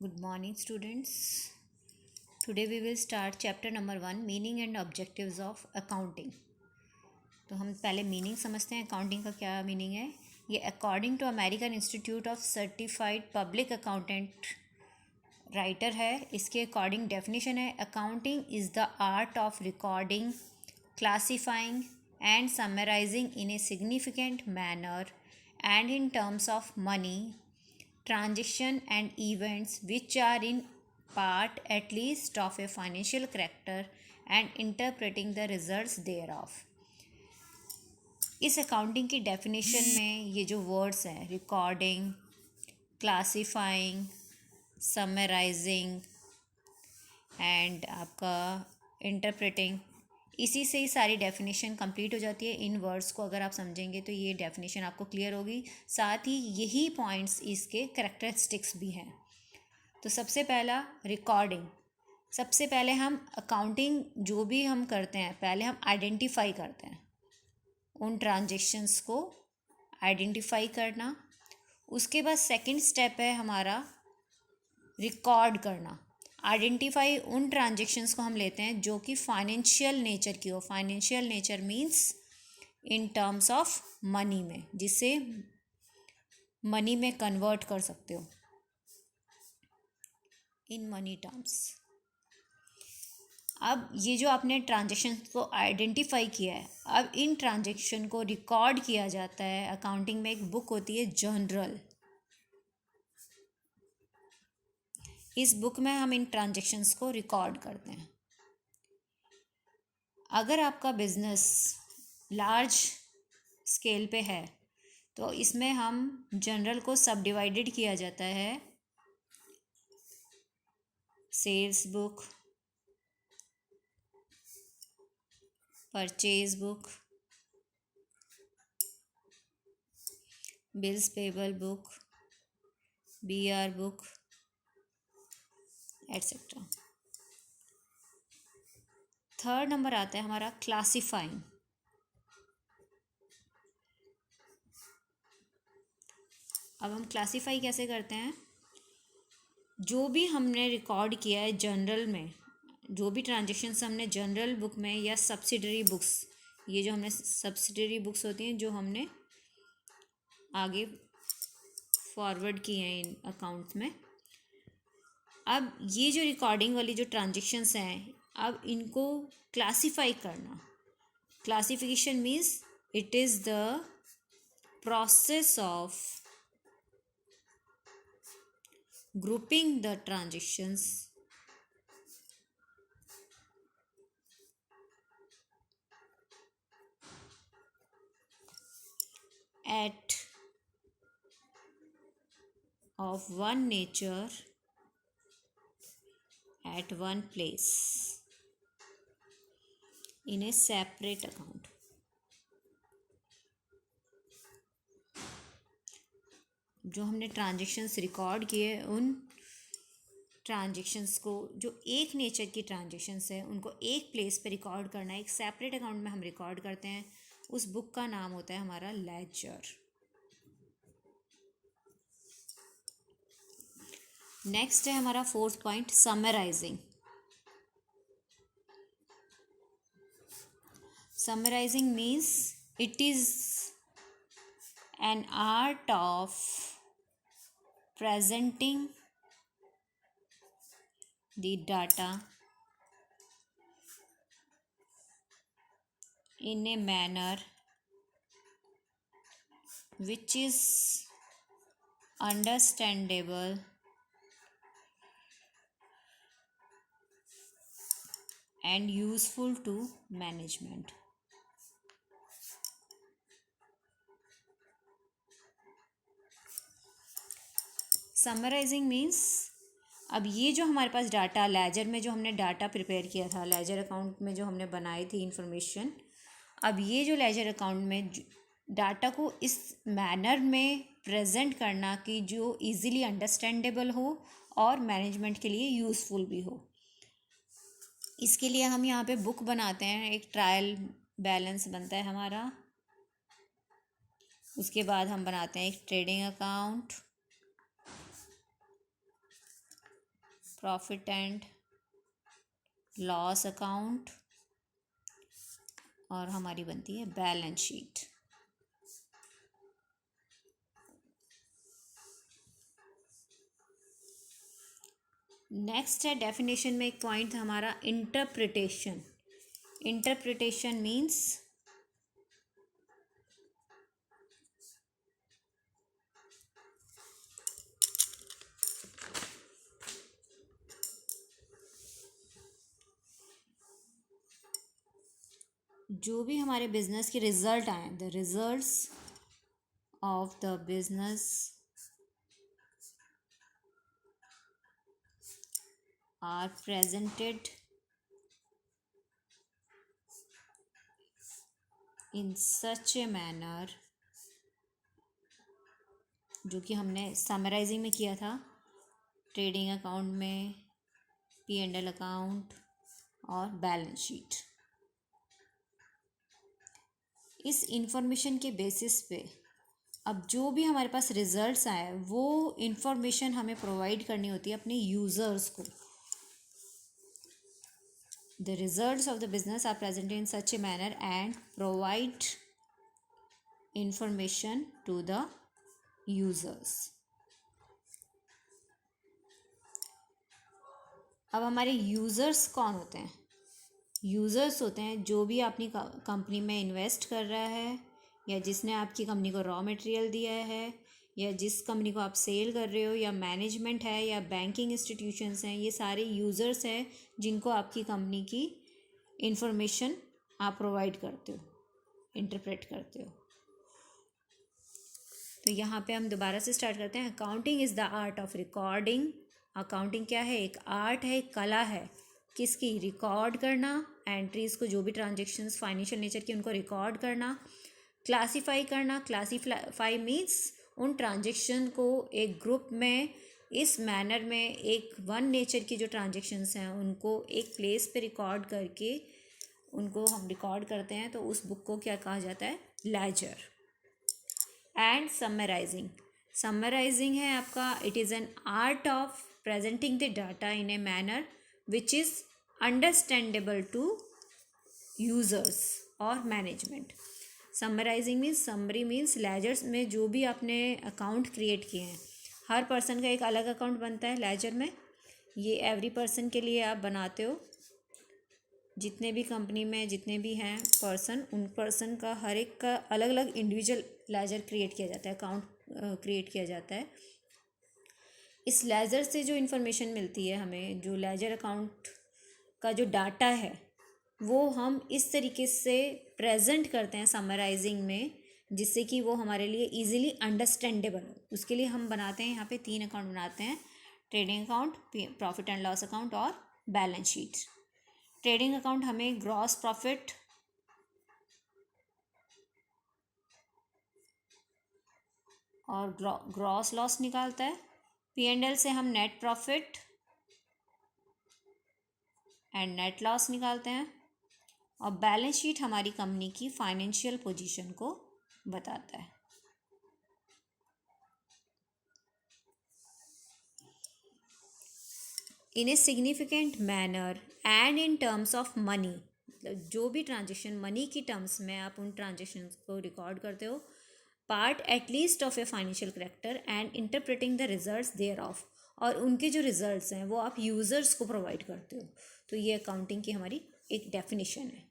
Good morning, students. Today we will start chapter number 1, meaning and objectives of accounting. तो हम पहले meaning समझते हैं अकाउंटिंग का क्या मीनिंग है। ये according to American Institute of Certified Public Accountant writer है। इसके अकॉर्डिंग डेफिनेशन है, accounting is the art of recording, classifying and summarising in a significant manner and in terms of money, transaction and events which are in part at least of a financial character and interpreting the results thereof. इस accounting की definition में ये जो words हैं, recording, classifying, summarising and आपका interpreting, इसी से ही सारी डेफिनेशन कंप्लीट हो जाती है। इन वर्ड्स को अगर आप समझेंगे तो ये डेफिनेशन आपको क्लियर होगी। साथ ही यही पॉइंट्स इसके कैरेक्टरिस्टिक्स भी हैं। तो सबसे पहला रिकॉर्डिंग। सबसे पहले हम अकाउंटिंग जो भी हम करते हैं, पहले हम आइडेंटिफाई करते हैं, उन ट्रांजेक्शन्स को आइडेंटिफाई करना। उसके बाद सेकंड स्टेप है हमारा रिकॉर्ड करना। आइडेंटिफाई उन ट्रांजेक्शन्स को हम लेते हैं जो कि फाइनेंशियल नेचर की हो। Financial nature means in terms of money में, जिसे मनी में कन्वर्ट कर सकते हो इन मनी टर्म्स। अब ये जो आपने ट्रांजेक्शन को आइडेंटिफाई किया है, अब इन ट्रांजेक्शन को रिकॉर्ड किया जाता है। अकाउंटिंग में एक बुक होती है जर्नल। इस बुक में हम इन ट्रांजेक्शन्स को रिकॉर्ड करते हैं। अगर आपका बिजनेस लार्ज स्केल पे है तो इसमें हम जर्नल को सब डिवाइडेड किया जाता है। Sales book, purchase book, bills payable book, BR book etcetera. Third number आता है हमारा क्लासिफाइंग। अब हम क्लासिफाई कैसे करते हैं, जो भी हमने रिकॉर्ड किया है जर्नल में, जो भी ट्रांजेक्शन्स हमने जर्नल बुक में या सब्सिडरी बुक्स, ये जो हमने सब्सिडरी बुक्स होती हैं जो हमने आगे फॉरवर्ड किए हैं इन अकाउंट्स में। अब ये जो रिकॉर्डिंग वाली जो ट्रांजेक्शन्स हैं, अब इनको क्लासिफाई करना। Classification means it is the process of grouping the transactions at of one nature at one place in a separate account. जो हमने ट्रांजेक्शन्स रिकॉर्ड किए, उन ट्रांजेक्शन्स को, जो एक नेचर की ट्रांजेक्शन्स है, उनको एक प्लेस पे रिकॉर्ड करना है, एक सेपरेट अकाउंट में हम रिकॉर्ड करते हैं। उस बुक का नाम होता है हमारा लेजर। नेक्स्ट है हमारा fourth point, summarising. Summarising means it is an art of presenting the data in a manner which is understandable and useful to management. Summarising means, अब ये जो हमारे पास डाटा लेजर में जो हमने डाटा प्रिपेयर किया था, लेजर अकाउंट में जो हमने बनाई थी इंफॉर्मेशन, अब ये जो लेजर अकाउंट में डाटा को इस मैनर में प्रेजेंट करना कि जो इजीली अंडरस्टैंडेबल हो और मैनेजमेंट के लिए यूज़फुल भी हो। इसके लिए हम यहाँ पे बुक बनाते हैं, एक ट्रायल बैलेंस बनता है हमारा। उसके बाद हम बनाते हैं एक trading account, profit and loss account, और हमारी बनती है बैलेंस शीट। नेक्स्ट है डेफिनेशन में एक पॉइंट हमारा इंटरप्रिटेशन। इंटरप्रिटेशन मीन्स जो भी हमारे बिजनेस के रिजल्ट आए, the results of the business are presented in such a manner, जो कि हमने समराइजिंग में किया था, ट्रेडिंग अकाउंट में, P&L अकाउंट और बैलेंस शीट। इस इंफॉर्मेशन के बेसिस पे अब जो भी हमारे पास रिजल्ट्स आए वो इंफॉर्मेशन हमें प्रोवाइड करनी होती है अपने यूज़र्स को। The results of the business are presented in such a manner and provide information to the users. अब हमारे यूज़र्स कौन होते हैं? यूज़र्स होते हैं जो भी अपनी कंपनी में इन्वेस्ट कर रहा है, या जिसने आपकी कंपनी को रॉ मटेरियल दिया है, या जिस कंपनी को आप सेल कर रहे हो, या मैनेजमेंट है, या बैंकिंग इंस्टीट्यूशंस हैं। ये सारे यूज़र्स हैं जिनको आपकी कंपनी की इंफॉर्मेशन आप प्रोवाइड करते हो, इंटरप्रेट करते हो। तो यहाँ पे हम दोबारा से स्टार्ट करते हैं। Accounting is the art of recording. Accounting क्या है? एक आर्ट है, एक कला है। किसकी? रिकॉर्ड करना, एंट्रीज़ को, जो भी ट्रांजेक्शन्स फाइनेंशियल नेचर की उनको रिकॉर्ड करना। क्लासीफाई करना, क्लासीफाई मीन्स उन ट्रांजेक्शन को एक ग्रुप में इस मैनर में, एक वन नेचर की जो ट्रांजेक्शन्स हैं उनको एक प्लेस पे रिकॉर्ड करके उनको हम रिकॉर्ड करते हैं, तो उस बुक को क्या कहा जाता है? लेजर। And summarising. समराइजिंग है आपका, it is an art of presenting the data in a manner which is understandable to users और management. Summarising means, summary means ledgers में जो भी आपने अकाउंट क्रिएट किए हैं, हर पर्सन का एक अलग अकाउंट बनता है लेजर में। ये एवरी पर्सन के लिए आप बनाते हो। जितने भी कंपनी में जितने भी हैं पर्सन, उन पर्सन का हर एक का अलग अलग इंडिविजुअल लेजर क्रिएट किया जाता है, अकाउंट क्रिएट किया जाता है। इस लेजर से जो इन्फॉर्मेशन मिलती है हमें, जो लेजर अकाउंट का जो डाटा है वो हम इस तरीके से प्रेजेंट करते हैं समराइजिंग में, जिससे कि वो हमारे लिए इजीली अंडरस्टैंडेबल हो। उसके लिए हम बनाते हैं यहाँ पे 3 अकाउंट बनाते हैं: trading account, profit and loss account और बैलेंस शीट। ट्रेडिंग अकाउंट हमें ग्रॉस प्रॉफिट और ग्रॉस लॉस निकालता है। P&L से हम net profit and net loss निकालते हैं। और बैलेंस शीट हमारी कंपनी की फाइनेंशियल पोजीशन को बताता है। In a significant manner and in terms of money, जो भी ट्रांजेक्शन मनी की टर्म्स में आप उन ट्रांजेक्शन को रिकॉर्ड करते हो, part at least of a financial character and interpreting the results thereof, और उनके जो रिजल्ट्स हैं वो आप यूज़र्स को प्रोवाइड करते हो। तो ये अकाउंटिंग की हमारी एक डेफिनेशन है।